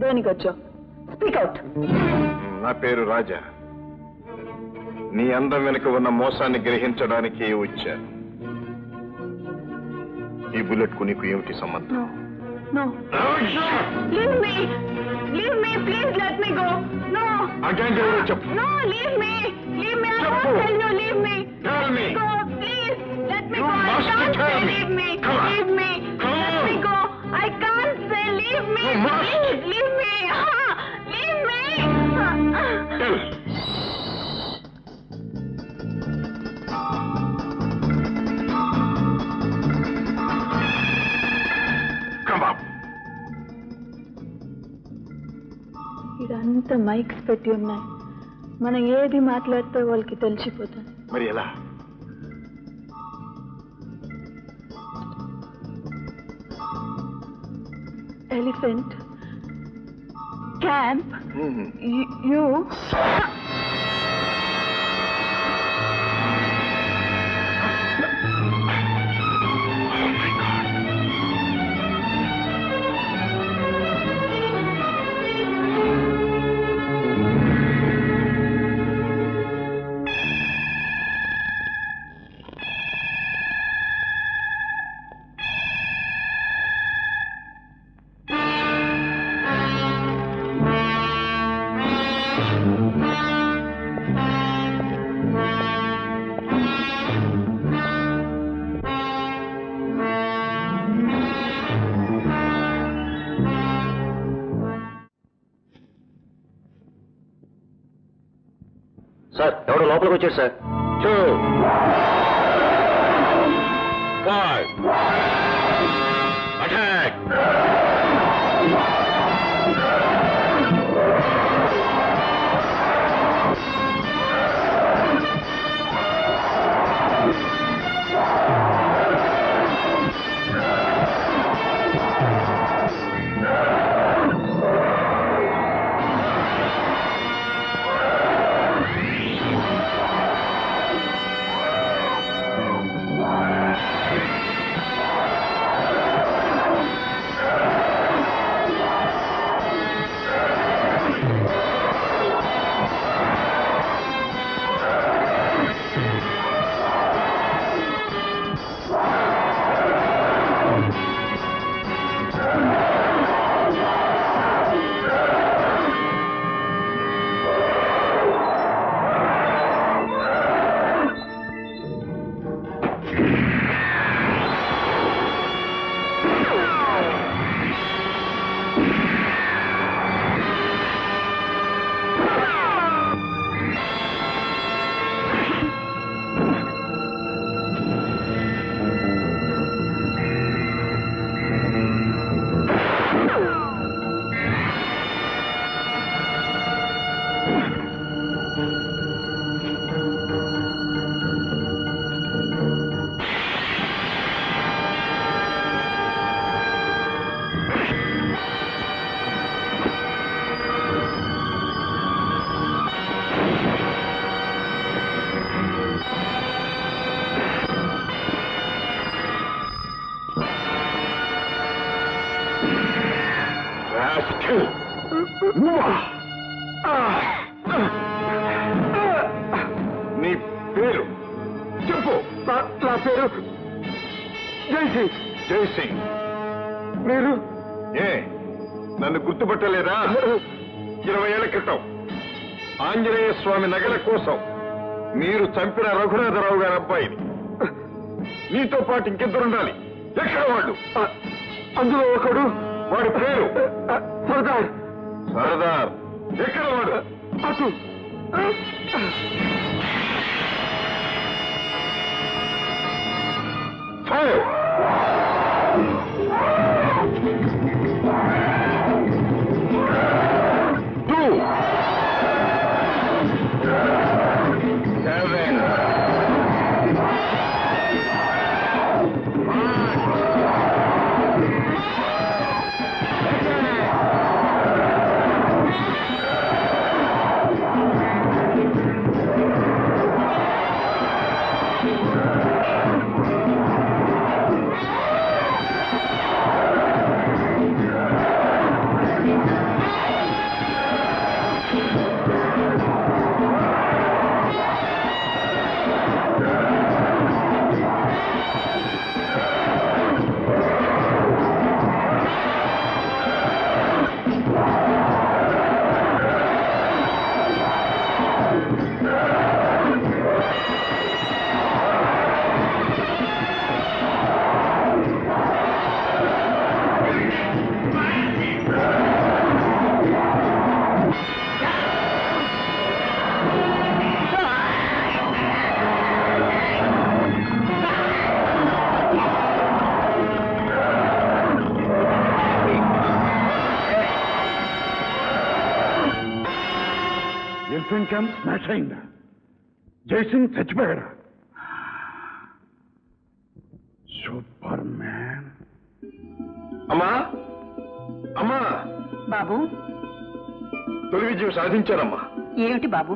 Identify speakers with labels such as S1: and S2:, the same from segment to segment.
S1: దేనికి వచ్చావు? Speak out.
S2: నా పేరు రాజా. నీ అందం వెనుక ఉన్న మోసాన్ని గ్రహించడానికి వచ్చాను. ఈ బుల్లెట్ కు నీకు ఏమిటి సంబంధం?
S1: No. Leave me. Leave me. Please let me go. No.
S2: Again, చెప్పు.
S1: No, leave me. Leave me. I won't tell you. Leave me.
S2: Tell me.
S1: Go, please. Let me
S2: You
S1: go. I
S2: must
S1: can't
S2: tell
S1: say
S2: me.
S1: leave me.
S2: Come on.
S1: Leave me.
S2: Come
S1: Let
S2: on.
S1: me go. I can't say leave me.
S2: You must.
S1: Please, leave me. Leave me.
S2: Tell.
S1: ఇదంతా mics పెట్టి ఉన్నాయి. మనం ఏది మాట్లాడితే వాళ్ళకి తెలిసిపోతుంది.
S2: మరి ఎలా?
S1: ఎలిఫెంట్ క్యాంప్ యూ
S3: సార్, ఎవడో లోపలికి వచ్చారు సార్.
S2: 2 5 అటాక్. నీ పేరు చెప్పు. నా పేరు జైసింగ్. జైసింగ్, మీరు నన్ను గుర్తుపట్టలేదా? 20 ఏళ్ల క్రితం ఆంజనేయ స్వామి నగల కోసం మీరు చంపిన రఘునాథరావు గారి అబ్బాయిని. నీతో పాటు ఇంకెద్దరుండాలి. ఎక్కడ వాళ్ళు? అందులో ఒకడు, వాడి పేరు సర్దార్. సర్దార్ ఎక్కడ వాడు? అటు. Fire. 2 7
S1: Thank you.
S4: Elephant camp smash అయిందా? జైసింగ్ చచ్చిపోయాడా? Super man.
S2: అమ్మా అమ్మా
S5: బాబు,
S2: తొలి విజయం సాధించారమ్మా.
S5: ఏమిటి బాబు?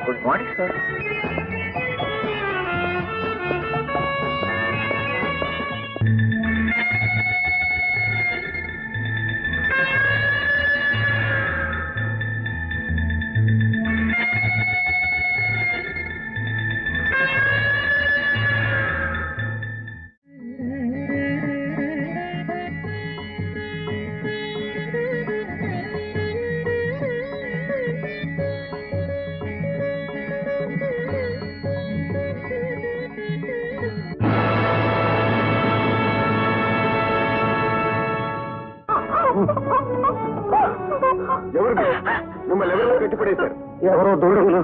S3: Good morning sir.
S2: ఎవరు మిమ్మల్ని ఎవరో కట్టిపడేశారు?
S4: ఎవరో దూడగులు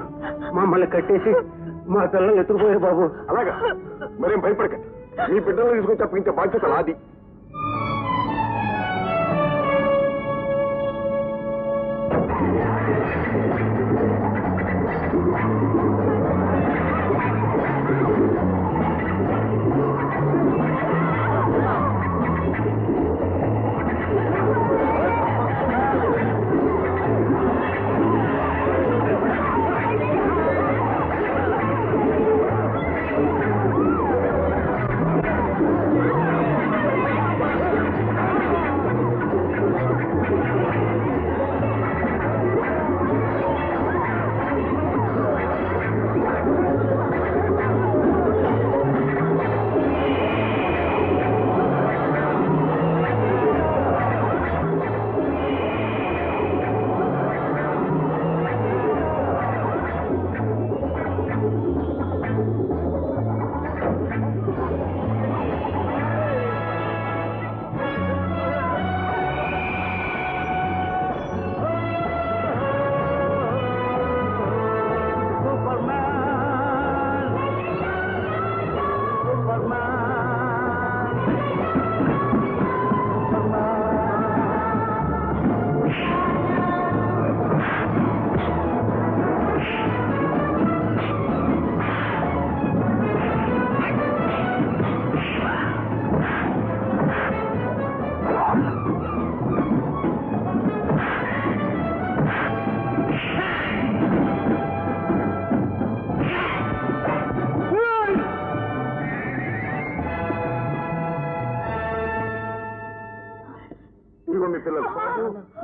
S4: మమ్మల్ని కట్టేసి మా పిల్లలు ఎత్తుకుపోయారు బాబు.
S2: అలాగా? మరేం భయపడకండి. మీ బిడ్డలను తీసుకొని తప్పించే బాధ్యత నాది.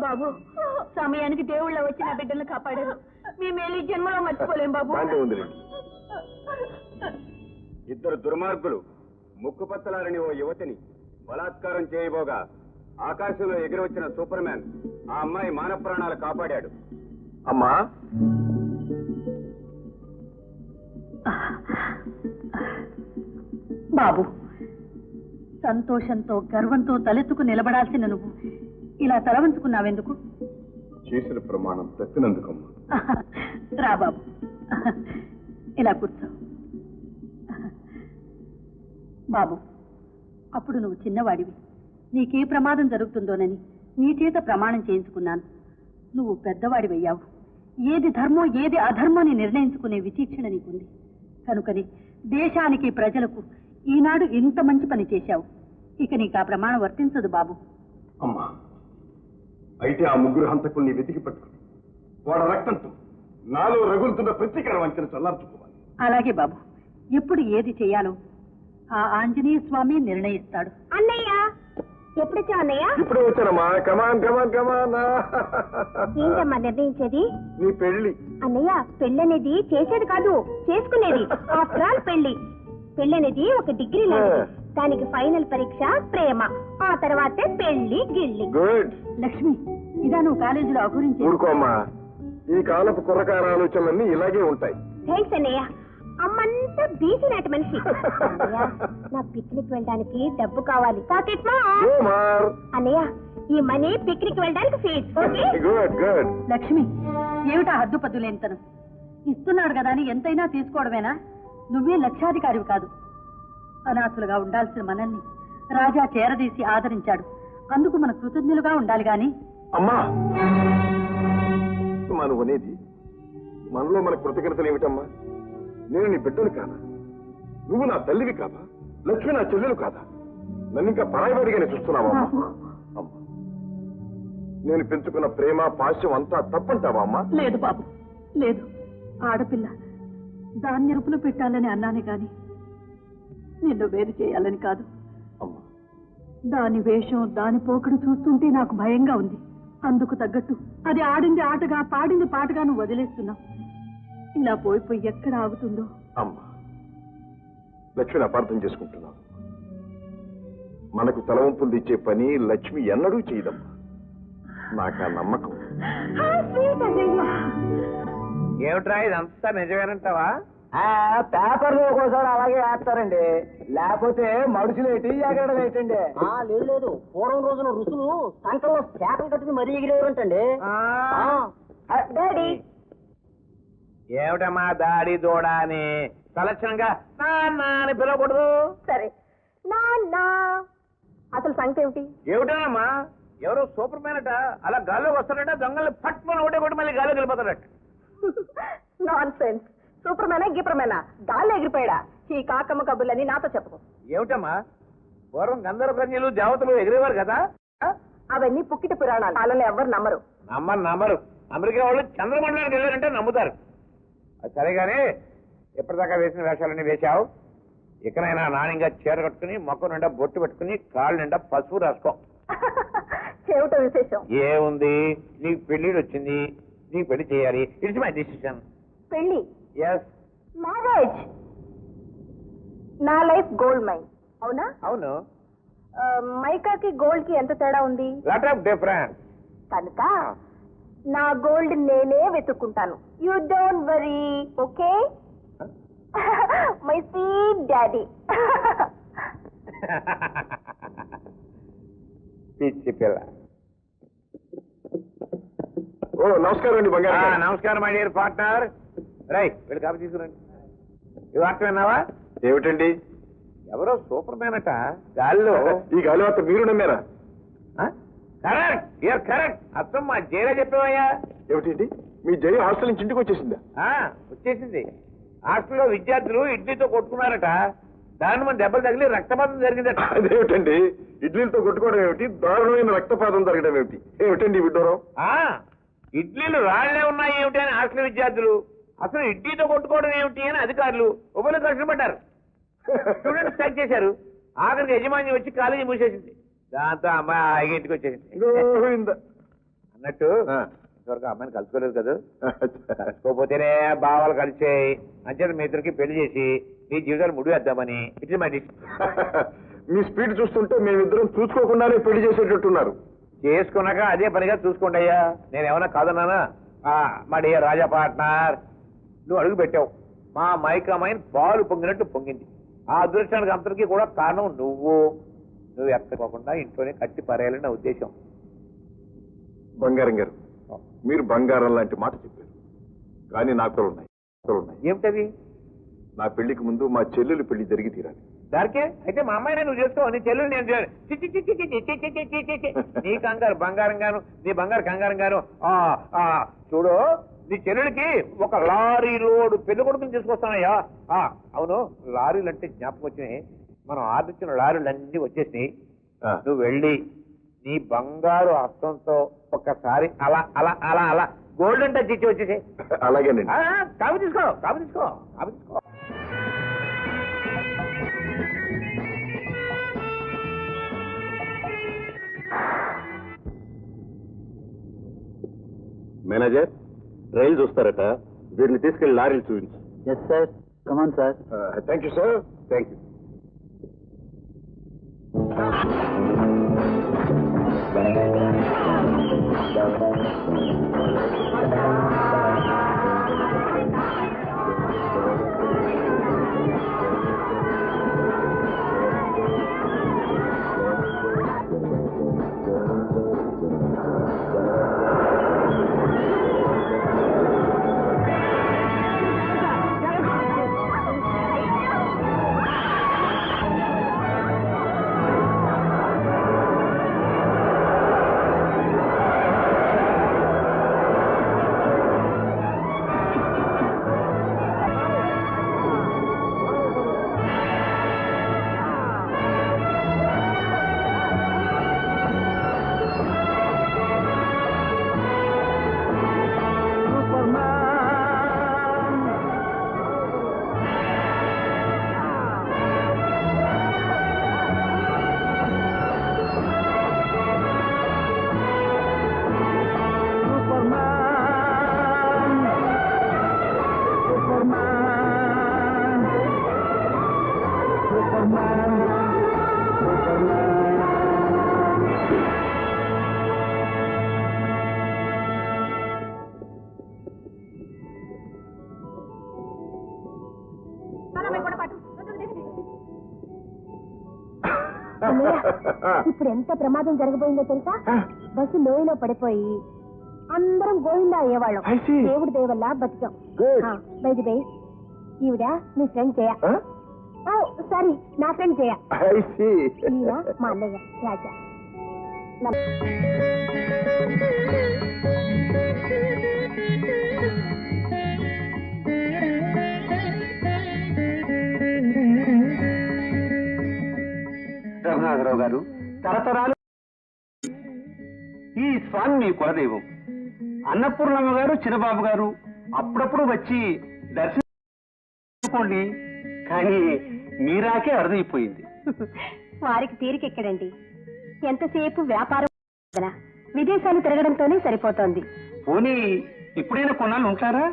S1: బాబు, సమయానికి దేవుళ్ళ వచ్చి నా బిడ్డలను కాపాడారు. మీ మేలు జన్మలో మర్చిపోలేం బాబు.
S2: ఇద్దరు దుర్మార్గులు ముక్కుపచ్చలారని ఓ యువతిని
S4: బలాత్కారం చేయబోగా ఆకాశంలో ఎగిరి వచ్చిన సూపర్ మ్యాన్ ఆ అమ్మాయి మానవ ప్రాణాలు కాపాడాడు.
S2: అమ్మా
S5: బాబు, సంతోషంతో గర్వంతో తలెత్తుకు నిలబడాల్సిన నువ్వు ఇలా తలవంచుకున్నావెందుకు?
S2: చేసిన ప్రమాణం తప్పినందుకమ్మా.
S5: రా బాబు, ఇలా కూర్చో. బాబు, అప్పుడు నువ్వు చిన్నవాడివి. నీకే ప్రమాదం జరుగుతుందోనని నీ చేత ప్రమాణం చేయించుకున్నాను. నువ్వు పెద్దవాడివయ్యావు. ఏది ధర్మం ఏది అధర్మం అని నిర్ణయించుకునే విచక్షణ నీకుంది. కనుకని దేశానికి ప్రజలకు ఈనాడు ఇంత మంచి పని చేశావు. ఇక నీకు ఆ ప్రమాణం వర్తించదు బాబు.
S2: అమ్మా, అయితే ఆ ముగ్గురు హంతకుల్ని వెతికి పట్టుకుని వాడు రక్తంతో నాలో రగులుతున్న ప్రతీకార వంచన చల్లార్చుకోవాలి.
S5: అలాగే బాబు, ఎప్పుడు ఏది చెయ్యాలో ఆ ఆంజనేయ స్వామి నిర్ణయిస్తాడు.
S6: అన్నయ్య ఎప్పుడొచ్చా అన్నయ్య?
S2: ఇప్పుడే వచ్చానమ్మా. కమాన్ కమాన్ కమాన్.
S6: ఏంటమ్మా నిర్ణయించేది?
S2: నీ పెళ్లి.
S6: అన్నయ్య, పెళ్ళనేది చేసేది కాదు, చేసుకునేది. ఆఫ్టర్ ఆల్ పెళ్ళనేది ఒక డిగ్రీ లాంటిది. దానికి ఫైనల్ పరీక్ష ప్రేమ, ఆ తర్వాతే పెళ్లి గిల్లి.
S2: గుడ్.
S5: లక్ష్మి, ఇదా నువ్వు కాలేజీలో అగురించి?
S2: ఊరుకోమ్మా, ఈ కాలపు కుర్రకార ఆలోచనలన్నీ ఇలాగే ఉంటాయి.
S6: థ్యాంక్స్ అన్నయ్య. అమ్మంతా బీసీ నాటి మనిషి. అన్నయ్య, నా పిక్నిక్ వెళ్ళడానికి డబ్బు కావాలి. పాకెట్ అన్నయ్య, ఈ మనీ పిక్నిక్ వెళ్ళడానికి ఫీజ్.
S2: Good good.
S5: లక్ష్మి, ఏమిటా హద్దుపద్దులేంతను? ఇస్తున్నాడు కదా అని ఎంతైనా తీసుకోవడమేనా? నువ్వే లక్షాధికారివి కాదు. అనాథులుగా ఉండాల్సిన మనల్ని రాజా చేరదీసి ఆదరించాడు. అందుకు మన కృతజ్ఞులుగా ఉండాలి గాని.
S2: అమ్మా, మనం అనేది మనలో మన కృతజ్ఞతలు ఏమిటమ్మా? నేను నీ బిడ్డను కాదా? నువ్వు నా తల్లివి కాదా? లక్ష్మి నా చెల్లెలు కాదా? నన్ను ఇంకా పరాయివాడిగానే చూస్తున్నావా? అమ్మా, నేను పెంచుకున్న ప్రేమ పాశ్యం అంతా తప్పంటావా అమ్మా?
S5: లేదు బాబు, లేదు. ఆడపిల్ల దాన్ని ఎరుపులు పెట్టాలని అన్నానే గాని నిన్ను వేరు చేయాలని కాదు.
S2: అమ్మా,
S5: దాని వేషం దాని పోకడు చూస్తుంటే నాకు భయంగా ఉంది. అందుకు తగ్గట్టు అది ఆడింది ఆటగా పాడింది పాటగా నువ్వు వదిలేస్తున్నావు. ఇలా పోయిపోయి ఎక్కడ ఆగుతుందో.
S2: అమ్మా, లక్ష్మిని అపార్థం చేసుకుంటున్నావు. మనకు తలవంపులు ఇచ్చే పని లక్ష్మి ఎన్నడూ చేయదమ్మా. నాకు ఆ నమ్మకం.
S3: ఏమిట్రా ఇదంతా నిజమేనంటావా?
S4: పేపర్లో ఒక్కోసారి అలాగే వేస్తారండి, లేకపోతే మడుచులు ఏంటి ఎగరడం ఏంటండి?
S7: లేదు లేదు, పూర్వం రోజున ఋషులు సంకల్లో శాతం కట్టుకుని మరీ ఎగిరేవారంటండి.
S6: డాడీ,
S3: ఏమిటమ్మా దాడి దూడ అని తలక్షణంగా నాన్న అని పిలవకూడదు.
S6: సరే నాన్న, అసలు సంగతి ఏమిటి?
S3: ఏమిటానమ్మా, ఎవరో సూపర్ మ్యాన్ అట అలా గాల్లోకి వస్తాడట, దొంగల్ని పట్టుకొని ఒకటే కొట్టి మళ్ళీ గాల్లోకి వెళ్ళిపోతాడట.
S6: Non sense. సూపర్ మేనా గిపర్ మేనా గాల్లో ఎగిరిపోయాడా? ఈ కాకమ్మ కబుర్లని నాతో చెప్పు.
S3: ఏమిటమ్మా, పూర్వం గంధర్వ కన్యలు దేవతలు ఎగిరేవారు కదా?
S6: అవన్నీ పుక్కిట పురాణాలు, వాళ్ళని ఎవరు నమ్మరు.
S3: నమ్మరు. అమెరికా వాళ్ళు చంద్రమండలానికి వెళ్ళారంటే నమ్ముతారు. అది సరేగానే ఎప్పటిదాకా వేసిన వేషాలన్నీ వేశావు. ఇకనైనా నాణ్యంగా చీర కట్టుకుని మొక్క నిండా బొట్టు పెట్టుకుని కాళ్ళు నిండా పసుపు రాసుకో.
S6: చెవిట విశేషం
S3: ఏముంది, నీకు పెళ్లిడు వచ్చింది, నీకు పెళ్లి చేయాలి. It's my decision.
S6: పెళ్లి?
S3: Yes,
S6: marriage. నా లైఫ్ గోల్డ్ మైన్. అవునా?
S3: అవును.
S6: మైకాకి గోల్డ్ కి ఎంత తేడా ఉంది?
S3: Lot of difference.
S6: కనుక నా గోల్డ్ నేనే వెతుక్కుంటాను. You don't worry, okay? My sweet daddy.
S3: పిచ్చి పిల్ల.
S2: ఓ నమస్కారం అండి బంగారు.
S3: నమస్కారం మై డియర్ పార్ట్నర్. రై వీళ్ళు కాపీ తీసుకురండి. ఈ వార్త విన్నావా?
S2: ఏమిటండి?
S3: ఎవరో సూపర్ మ్యాన్ అట గాల్లో.
S2: ఈ గాలి వార్త మీరు నమ్మారా?
S3: Correct, you're correct. అర్థం మా జైలా చెప్పావయ్యా.
S2: ఏమిటండి, మీ జయ హాస్టల్ నుంచి ఇంటికి వచ్చేసిందా?
S3: వచ్చేసింది. హాస్టల్లో విద్యార్థులు ఇడ్లీతో కొట్టుకున్నారట, దాని మన దెబ్బలు తగిలి రక్తపాతం జరిగిందట.
S2: అదేమిటండి, ఇడ్లీలతో కొట్టుకోవడం ఏమిటి, దారుణమైన రక్తపాతం జరగడం ఏమిటి? ఏమిటండి విడ్డూరం?
S3: ఇడ్లీలు రాళ్లే ఉన్నాయి ఏమిటి అని హాస్టల్ విద్యార్థులు, అసలు ఇడ్లీతో కొట్టుకోవడం ఏమిటి అని అధికారులు ఉభయలు కష్టపడ్డారు. స్టూడెంట్స్ స్ట్రైక్ చేశారు. ఆఖరికి యజమాని వచ్చి కాలేజీ మూసేసింది. దాంతో అమ్మాయి ఇంటికి వచ్చేసింది. అన్నట్టు ఇంతవరకు అమ్మాయిని కలుసుకోలేదు కదా? కలుసుకోపోతేనే భావాలు కలిసాయి. అంచేత మీ ఇద్దరికి పెళ్లి చేసి మీ జీవితాలు ముడివేద్దామని. It's my decision.
S2: మీ స్పీడ్ చూస్తుంటే మేమిద్దరం చూసుకోకుండానే పెళ్లి చేసేటట్టున్నారు.
S3: చేసుకున్నాక అదే పనిగా చూసుకోండియ్యా. నేను ఏమన్నా కాదన్నానా? మా డియర్ రాజా పార్ట్నర్, నువ్వు అడుగు పెట్టావు, మా మైకామైన్ పాలు పొంగినట్టు పొంగింది. ఆ అదృష్టానికి అంతటికీ కూడా కారణం నువ్వు ఎక్కకోకుండా ఇంట్లోనే కట్టి పారేయాలని నా ఉద్దేశం.
S2: బంగారం గారు, మీరు బంగారం లాంటి మాట చెప్పారు, కానీ నాకు ఉన్నాయి.
S3: ఏమిటది?
S2: నా పెళ్లికి ముందు మా చెల్లెలు పెళ్లి జరిగి తీరాలి.
S3: దానికే అయితే మా అమ్మాయినే నువ్వు చేసుకో, నీ చెల్లెలు నేను నీ కంగారు బంగారం గాను, నీ బంగారు కంగారం గాను. చూడు, నీ చెల్లెలకి ఒక లారీ లోడు పెళ్లి కొడుకుని తీసుకొస్తానయ్యా. అవును, లారీలు అంటే జ్ఞాపకం వచ్చినాయి. మనం ఆర్డర్ ఇచ్చిన లారీలు అన్నీ వచ్చేసినాయి. నువ్వు వెళ్ళి నీ బంగారు హస్తంతో ఒక్కసారి అలా అలా అలా అలా గోల్డెన్ టచ్ ఇచ్చి వచ్చేసి.
S2: అలాగేనండి.
S3: కాపు తీసుకో, కాపు తీసుకో, కాపు తీసుకో.
S2: మేనేజర్, రైలు చూస్తారట, వీరిని తీసుకెళ్లి లారీలు చూపించు.
S4: Yes sir, come on sir.
S2: Thank you sir, thank you.
S6: ఇప్పుడు ఎంత ప్రమాదం జరగబోయిందో తెలుసా? బస్సు లోయలో పడిపోయి అందరం గోవిందా అయ్యేవాళ్ళం. దేవుడి దయ వల్ల బతికాం. బయట బై, ఈవిడ మీ ఫ్రెండ్ జయ. సారీ, నా ఫ్రెండ్ జయ. ఈయన మా అన్నయ్య రాజా.
S4: రఘునాథరావు గారు, తరతరాలు ఈ స్వామి మీ కులదైవం. అన్నపూర్ణమ్మ గారు, చిన్నబాబు గారు అప్పుడప్పుడు వచ్చి దర్శించుకోండి, కానీ మీరాకే అరుదైపోయింది.
S6: వారికి తీరికెక్కడండి, ఎంతసేపు వ్యాపారం, విదేశాలు తిరగడంతోనే సరిపోతోంది.
S4: పోనీ ఇప్పుడైనా కొన్నాళ్ళు ఉంటారా,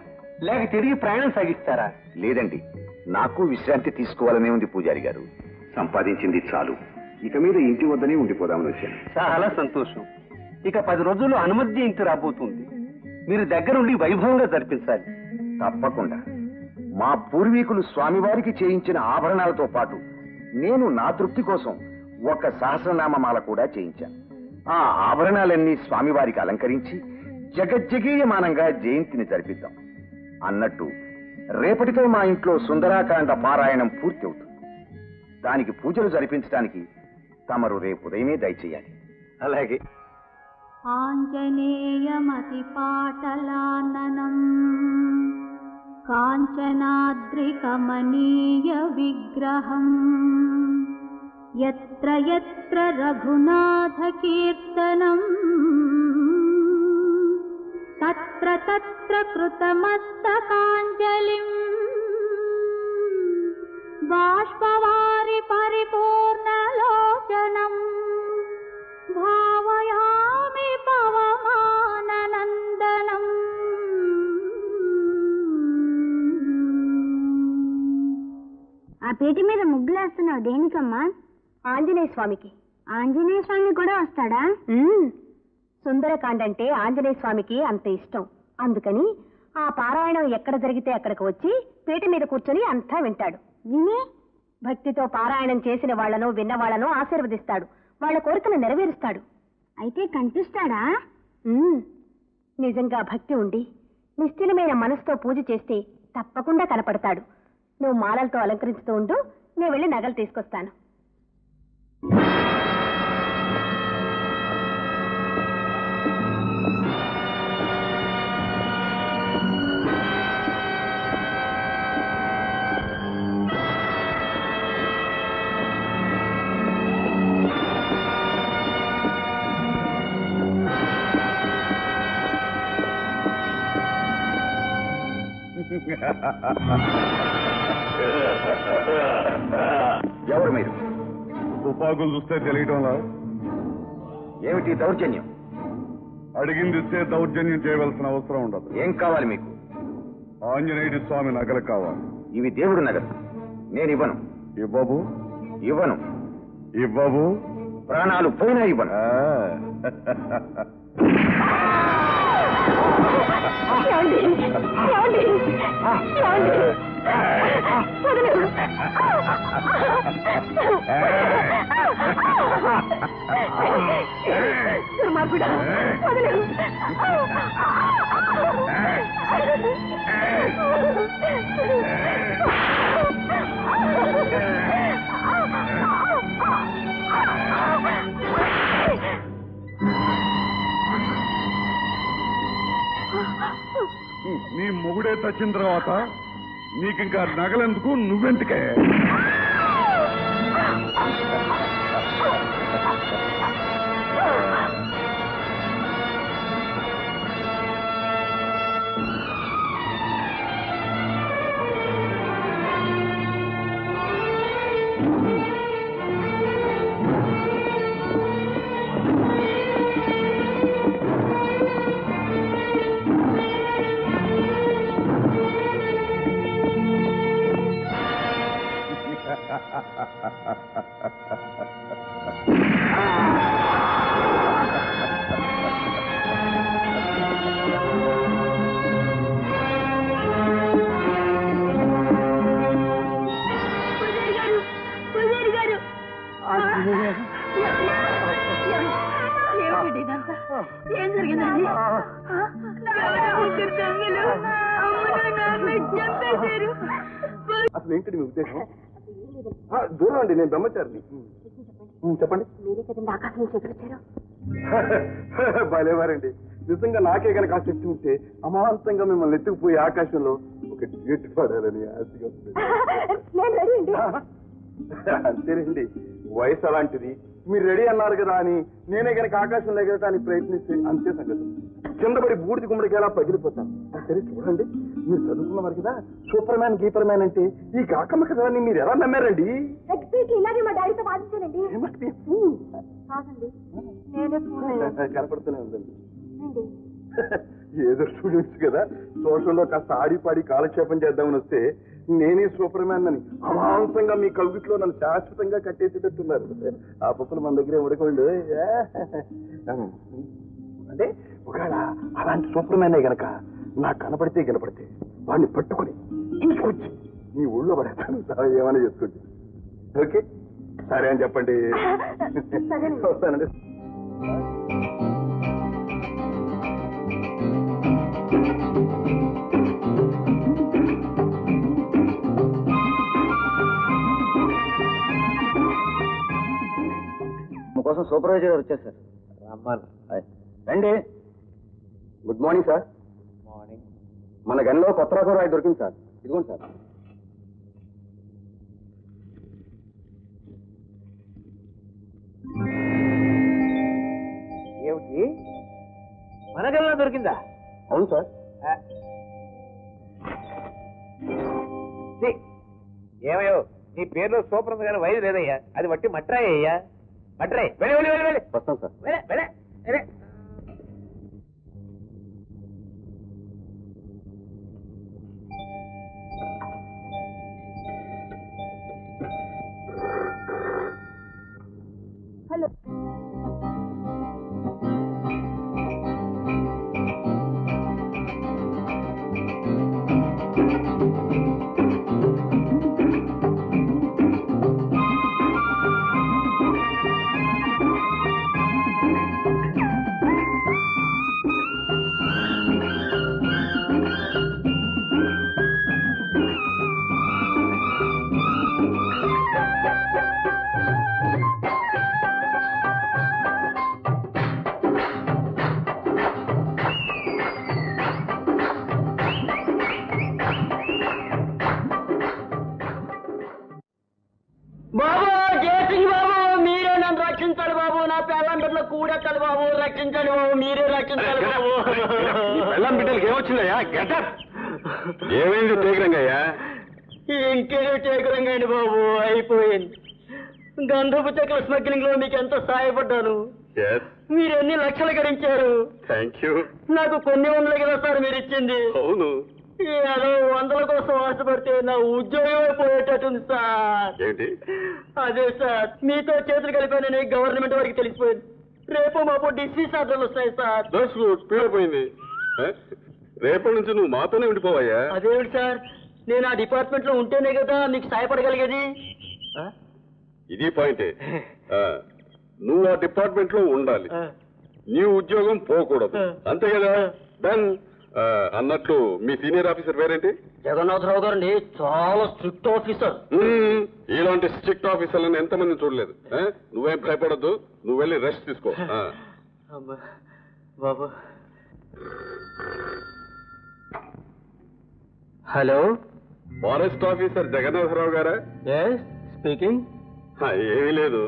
S4: లేక తిరిగి ప్రయాణం సాగిస్తారా?
S8: లేదండి, నాకు విశ్రాంతి తీసుకోవాలనే ఉంది పూజారి గారు. సంపాదించింది చాలు, ఇక మీద ఇంటి వద్దనే ఉండిపోదామని వచ్చాను.
S4: చాలా సంతోషం. ఇక 10 రోజుల్లో హనుమత్ జయంతి రాబోతుంది. మీరు దగ్గరుండి వైభవంగా జరిపించాలి.
S8: తప్పకుండా. మా పూర్వీకులు స్వామివారికి చేయించిన ఆభరణాలతో పాటు నేను నా తృప్తి కోసం ఒక సహస్రనామమాల కూడా చేయించాను. ఆ ఆభరణాలన్నీ స్వామివారికి అలంకరించి జగజ్జగీయమానంగా జయంతిని జరిపిద్దాం. అన్నట్టు రేపటితో మా ఇంట్లో సుందరాకాండ పారాయణం పూర్తి అవుతుంది. దానికి పూజలు జరిపించడానికి తమరు రేపు ఉదయమే దయచేయాలి.
S4: అలాగే.
S5: ఆంజనేయమతి పాటలాననం కాంచనాద్రికమనీయ విగ్రహం యత్ర యత్ర రఘునాథ కీర్తనం తత్ర తత్ర కృతమస్తకాంజలిం బాష్పవారి పరిపూర్ణలోచనం భావయామి పవమాననందనం.
S6: ఆ పేటి మీద ముగ్గులేస్తున్నావు దేనికమ్మా? ఆంజనేయ స్వామికి. ఆంజనేయ స్వామి కూడా వస్తాడా? సుందరకాండ అంటే ఆంజనేయ స్వామికి అంత ఇష్టం. అందుకని ఆ పారాయణం ఎక్కడ జరిగితే అక్కడికి వచ్చి పీట మీద కూర్చొని అంతా వింటాడు. విని భక్తితో పారాయణం చేసిన వాళ్లను విన్న వాళ్లను ఆశీర్వదిస్తాడు. వాళ్ళ కోరికను నెరవేరుస్తాడు. అయితే కనిపిస్తాడా? నిజంగా భక్తి ఉండి నిశ్చలమైన మనసుతో పూజ చేస్తే తప్పకుండా కనపడతాడు. నువ్వు మాలలతో అలంకరించుతూ ఉండు, నేను వెళ్ళి నగలు తీసుకొస్తాను.
S8: ఎవరు మీరు?
S2: తుపాకులు చూస్తే తెలియటంలా?
S8: ఏమిటి దౌర్జన్యం?
S2: అడిగింది ఇస్తే దౌర్జన్యం చేయవలసిన అవసరం ఉండదు.
S8: ఏం కావాలి మీకు?
S2: ఆంజనేయుడి స్వామి నగలు కావాలి.
S8: ఇవి దేవుడు నగలు. నేను ఇవ్వను.
S2: ఇవ్వబు?
S8: ఇవ్వను.
S2: ఇవ్వబు?
S8: ప్రాణాలు పోయినా ఇవ్వను.
S2: నీ మొగుడే తెచ్చిన తర్వాత నీకింకా నగలెందుకు, నువ్వెందుకే?
S5: ఏం జరిగిందండి?
S2: అసలు ఏంటి మీ ఉద్దేశం? దూరం అండి, నేను బ్రహ్మచారిని. చెప్పండి.
S6: మీరే కదండి ఆకాశం నుంచి ఎదురొచ్చారు.
S2: బాలేవారండి. నిజంగా నాకే కనుక ఆ శక్తి ఉంటే అమాంతంగా మిమ్మల్ని ఎత్తుకుపోయి ఆకాశంలో ఒక గేట్ పడాలని ఆశగా ఉంది.
S6: నేను రెడీ అండి.
S2: అంతేనండి, వయసు అలాంటిది. మీరు రెడీ అన్నారు కదా అని నేనే కనుక ఆకాశంలో ఎగరటానికి ప్రయత్నిస్తే అంతే సంగతి. కిందపడి బూడిది గుమ్మడికి ఎలా పగిలిపోతాను. సరే చూడండి, మీరు చదువుకున్నవారు కదా, సూపర్ మ్యాన్ గీపర్ మ్యాన్ అంటే ఈ కాకమ్మ కథని మీరు ఎలా నమ్మారండి?
S6: ఇలాగే మా డాడీతో వాదించానండి. కాదండి, నేనే
S2: కనపడుతూనే ఉందండి. ఏదో స్టూడెంట్స్ కదా, సోషల్లో కాస్త ఆడిపాడి కాలక్షేపం చేద్దామని వస్తే నేనే సూపర్ మ్యాన్ అని అమాంతంగా మీ కవిట్లో నన్ను శాశ్వతంగా కట్టేసేటట్టున్నారు. ఆ పప్పులు మన దగ్గరే ఉడకండి. అంటే ఒకవేళ అలాంటి సూపర్ మ్యానే గనక నాకు కనపడితే వాడిని పట్టుకుని తీసుకొచ్చి మీ ఊళ్ళో పడేస్తాను. ఏమైనా చేసుకోండి. ఓకే, సరే అని చెప్పండి. వస్తానండి.
S8: కోసం సూపర్వైజర్ గారు వచ్చేసారు. రండి. Good morning sir.
S3: మార్నింగ్.
S8: మన గనిలో కొత్త రకం రాయి దొరికింది సార్. ఇదిగోండి సార్.
S3: ఏమిటి, మన గల్లా దొరికిందా?
S8: అవును సార్.
S3: ఏమయ్యో, నీ పేరులో సూపర్ ఉంది కానీ వైరు లేదయ్యా. అది వట్టి మట్రాయ్ అయ్యా, మట్రాయ్. వెళ్ళి వెళ్ళి వెళ్ళి వెళ్ళి
S8: వస్తాం సార్.
S3: వెళ్ళే వెళ్ళే వెళ్ళే.
S7: కూడెత్తాలి బాబు, రక్షించండి బాబు, మీరే రక్షించాలి బాబు.
S2: బెల్లం బిడ్డలకి ఏమొచ్చిందయ్యా? గెటప్ ఏమైంది టేకరంగయ్యా?
S7: ఇంకేదో టేకరంగా అండి బాబు, అయిపోయింది. గంధపు చెక్కల స్మగ్లింగ్ లో మీకు ఎంత సహాయపడ్డాను. మీరు ఎన్ని లక్షలు గడించారు.
S2: Thank you.
S7: నాకు కొన్ని వందలు కదా సార్ మీరు ఇచ్చింది.
S2: అవును.
S7: ఏదో వందల కోసం ఆశపడితే నా ఉద్యోగమే పోయేటట్టుంది సార్.
S2: ఏంటి?
S7: అదే సార్, మీతో చేతులు కలిపానని గవర్నమెంట్ వారికి తెలిసిపోయింది. రేపు మాపు డిస్మిస్ ఆర్డర్లు వస్తాయి సార్.
S2: పోయింది. రేపటి నుంచి నువ్వు మాతోనే ఉండిపోవయ్యా.
S7: అదేమిటి సార్, నేను ఆ డిపార్ట్మెంట్ లో ఉంటేనే కదా మీకు సహాయపడగలిగేది.
S2: ఇది పాయింటే. నువ్వు ఆ డిపార్ట్మెంట్ లో ఉండాలి, నీ ఉద్యోగం పోకూడదు, అంతే కదా? డన్. అన్నట్లు మీ సీనియర్ ఆఫీసర్ పేరేంటి?
S7: జగన్నాథరావు గారండి, చాలా స్ట్రిక్ట్ ఆఫీసర్.
S2: ఇలాంటి స్ట్రిక్ట్ ఆఫీసర్లను ఎంతమంది చూడలేదు. నువ్వేం భయపడద్దు, నువ్వు వెళ్ళి రెస్ట్ తీసుకో.
S7: బాబు. హలో,
S2: ఫారెస్ట్ ఆఫీసర్ జగన్నాథరావు గారా?
S7: స్పీకింగ్.
S2: ఏమీ లేదు,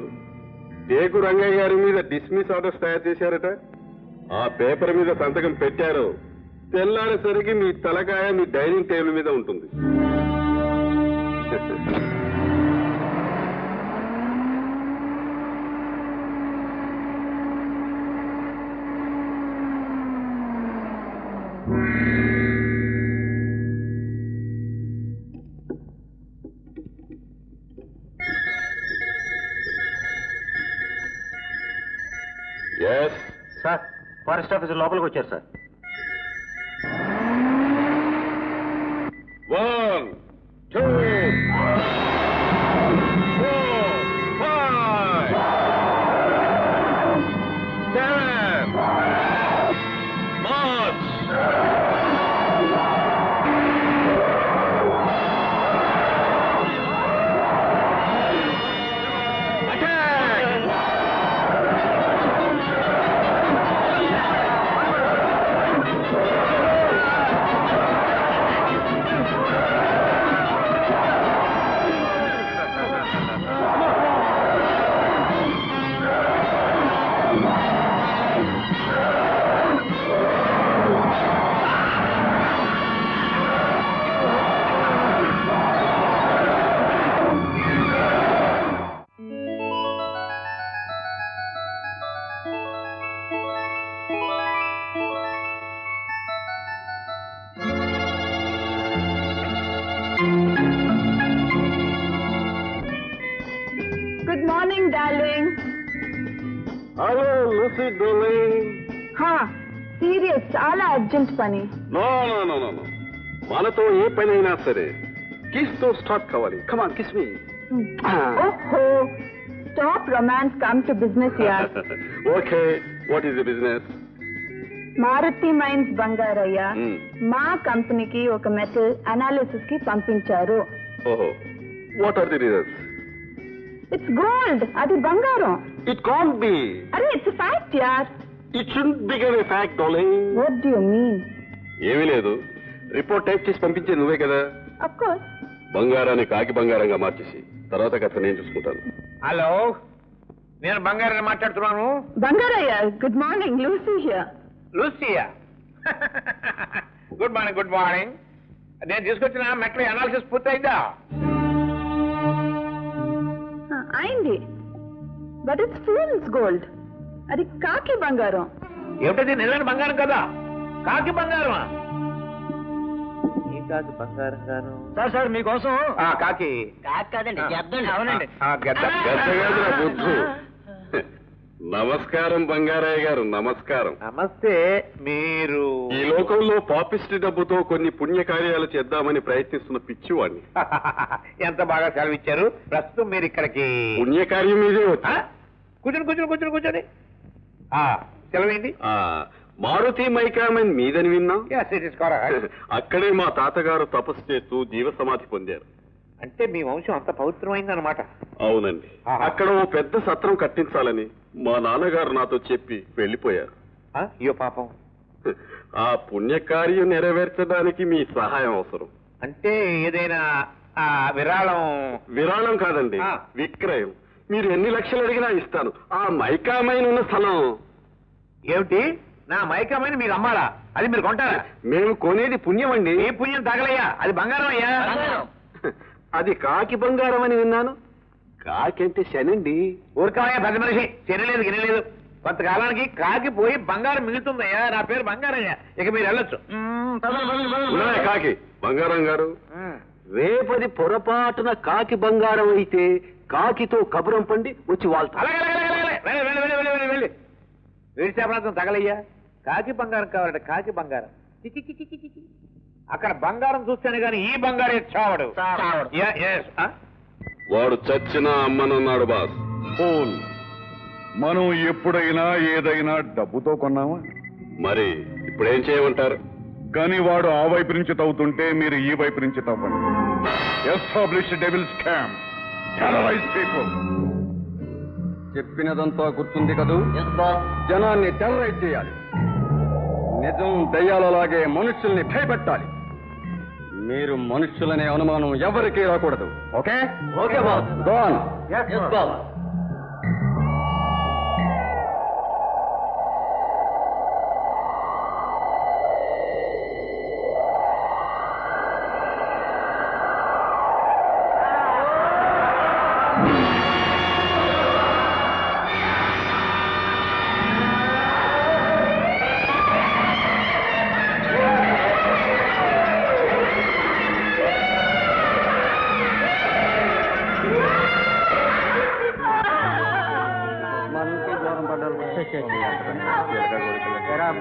S2: టేకు రంగయ్య గారి మీద డిస్మిస్ ఆర్డర్స్ తయారు చేశారట. ఆ పేపర్ మీద సంతకం పెట్టారు. తెల్లారేసరికి మీ తలకాయ మీ డైనింగ్ టేబుల్ మీద ఉంటుంది.
S4: సార్, ఫారెస్ట్ ఆఫీసర్ లోపలికి వచ్చారు sir.
S2: 1, 2, 4, 5, 7, March.
S1: Good morning darling.
S2: Hello Lucy darling.
S1: Serious, చాలా అర్జెంట్ పని.
S2: No no no no no, మనతో ఏ పని అయినా సరే కిస్ తో స్టార్ట్ కావాలి. Come on, kiss me.
S1: ఓహో, stop romance, come to business యార్.
S2: Okay, what is the business?
S1: Maruti mines Bangaraiah మా కంపెనీకి ఒక మెటల్ అనాలిసిస్ కి పంపించారు.
S2: ఓహో, what are the results?
S1: It's gold, అది బంగారం.
S2: It can't be.
S1: అరే, ఇట్స్ ఫ్యాక్ట్ యార్.
S2: It shouldn't become a fact, darling.
S1: What do you mean?
S2: ఏమీ లేదు, రిపోర్ట్ టైప్ చేసి పంపించేది నువ్వే కదా.
S1: Of course.
S2: బంగారాన్ని కాకి బంగారంగా మార్చేసి తర్వాత కథ నేను చూసుకుంటాను.
S3: హలో, నేను బంగారాన్ని మాట్లాడుతున్నాను.
S1: Bangarayya, good morning. Lucy here.
S3: Lucia, good morning. Good morning. నేను తీసుకొచ్చిన మెట్ల అనాలిసిస్ పూర్తయిందా?
S1: అయింది, బట్ ఇట్స్ ఫూల్స్ గోల్డ్. అది కాకి బంగారం.
S3: ఏమిటది? నిజమైన బంగారం కదా? కాకి బంగారమా? కాకి బంగారం గాను.
S7: సార్ సార్, మీకోసం.
S3: కాకి
S7: కాదండి, గెద్దండి. అవునండి.
S2: బుద్ధు. నమస్కారం బంగారయ్య గారు, నమస్కారం.
S3: నమస్తే. మీరు
S2: ఈ లోకంలో పాపిస్టి డబ్బుతో కొన్ని పుణ్యకార్యాలు చేద్దామని ప్రయత్నిస్తున్న పిచ్చివాడిని.
S3: ఎంత బాగా సెలవిచ్చారు. ప్రస్తుతం మీరు ఇక్కడికి
S2: పుణ్యకార్యం మీదే వచ్చా?
S3: కూర్చొని సెలవేంటి?
S2: మారుతి మైకామన్ మీదని విన్నా. అక్కడే మా తాతగారు తపస్సు చేస్తూ జీవ సమాధి పొందారు.
S3: అంటే మీ వంశం అంత పవిత్రమైందన్నమాట.
S2: అవునండి. అక్కడ ఓ పెద్ద సత్రం కట్టించాలని మా నాన్నగారు నాతో చెప్పి వెళ్ళిపోయారు.
S3: అయ్యో పాపం.
S2: ఆ పుణ్యకార్యం నెరవేర్చడానికి మీ సహాయం అవసరం.
S3: అంటే ఏదైనా విరాళం?
S2: విరాళం కాదండి, విక్రయం. మీరు ఎన్ని లక్షలు అడిగినా ఇస్తాను. ఆ మైకామైన ఉన్న స్థలం
S3: ఏమిటి? నా మైకమైన మీకు అమ్మాలా? అది మీరు కొంటారా?
S2: మేము కొనేది పుణ్యం అండి.
S3: ఏ పుణ్యం తగలయ్యా, అది బంగారం అయ్యా.
S2: అది కాకి బంగారం అని విన్నాను. కాకి అంటే శనండి.
S3: ఊరుకాయా పెద్ద మనిషి, చెరలేదు గినలేదు. కొంతకాలానికి కాకి పోయి బంగారం మిగులుతుందయ్యా. నా పేరు బంగారయ్యా. ఇక మీరు వెళ్ళొచ్చు.
S2: ఉన్నాయా కాకి బంగారం గారు? రేపది పొరపాటున కాకి బంగారం అయితే కాకితో కబురం పండి వచ్చి వాళ్తా.
S3: వెళ్ళి వేడిచాపరాంతం తగలయ్యా. కాకి బంగారం కావాలంటే కాకి బంగారం. అక్కడ బంగారం చూస్తేనే గాని ఈ బంగారం చావడు.
S2: వాడు చచ్చినా అమ్మనన్నాడు బాస్.
S9: మనం ఎప్పుడైనా ఏదైనా డబ్బుతో కొన్నామా?
S2: మరి ఇప్పుడేం చేయమంటారు?
S9: కానీ వాడు ఆ వైపు నుంచి తవ్వుతుంటే మీరు ఈ వైపు నుంచి తవ్వండి. Establish devil's camp, terrorise people. చెప్పినదంతా గుర్తుంది కదూ? జనాన్ని టెర్రరైజ్ చేయాలి. నిజం దయ్యాలలాగే మనుషుల్ని భయపెట్టాలి. మీరు మనుషులనే అనుమానం ఎవరికీ రాకూడదు. Okay?
S7: Okay boss.
S9: Go on.
S7: Boss.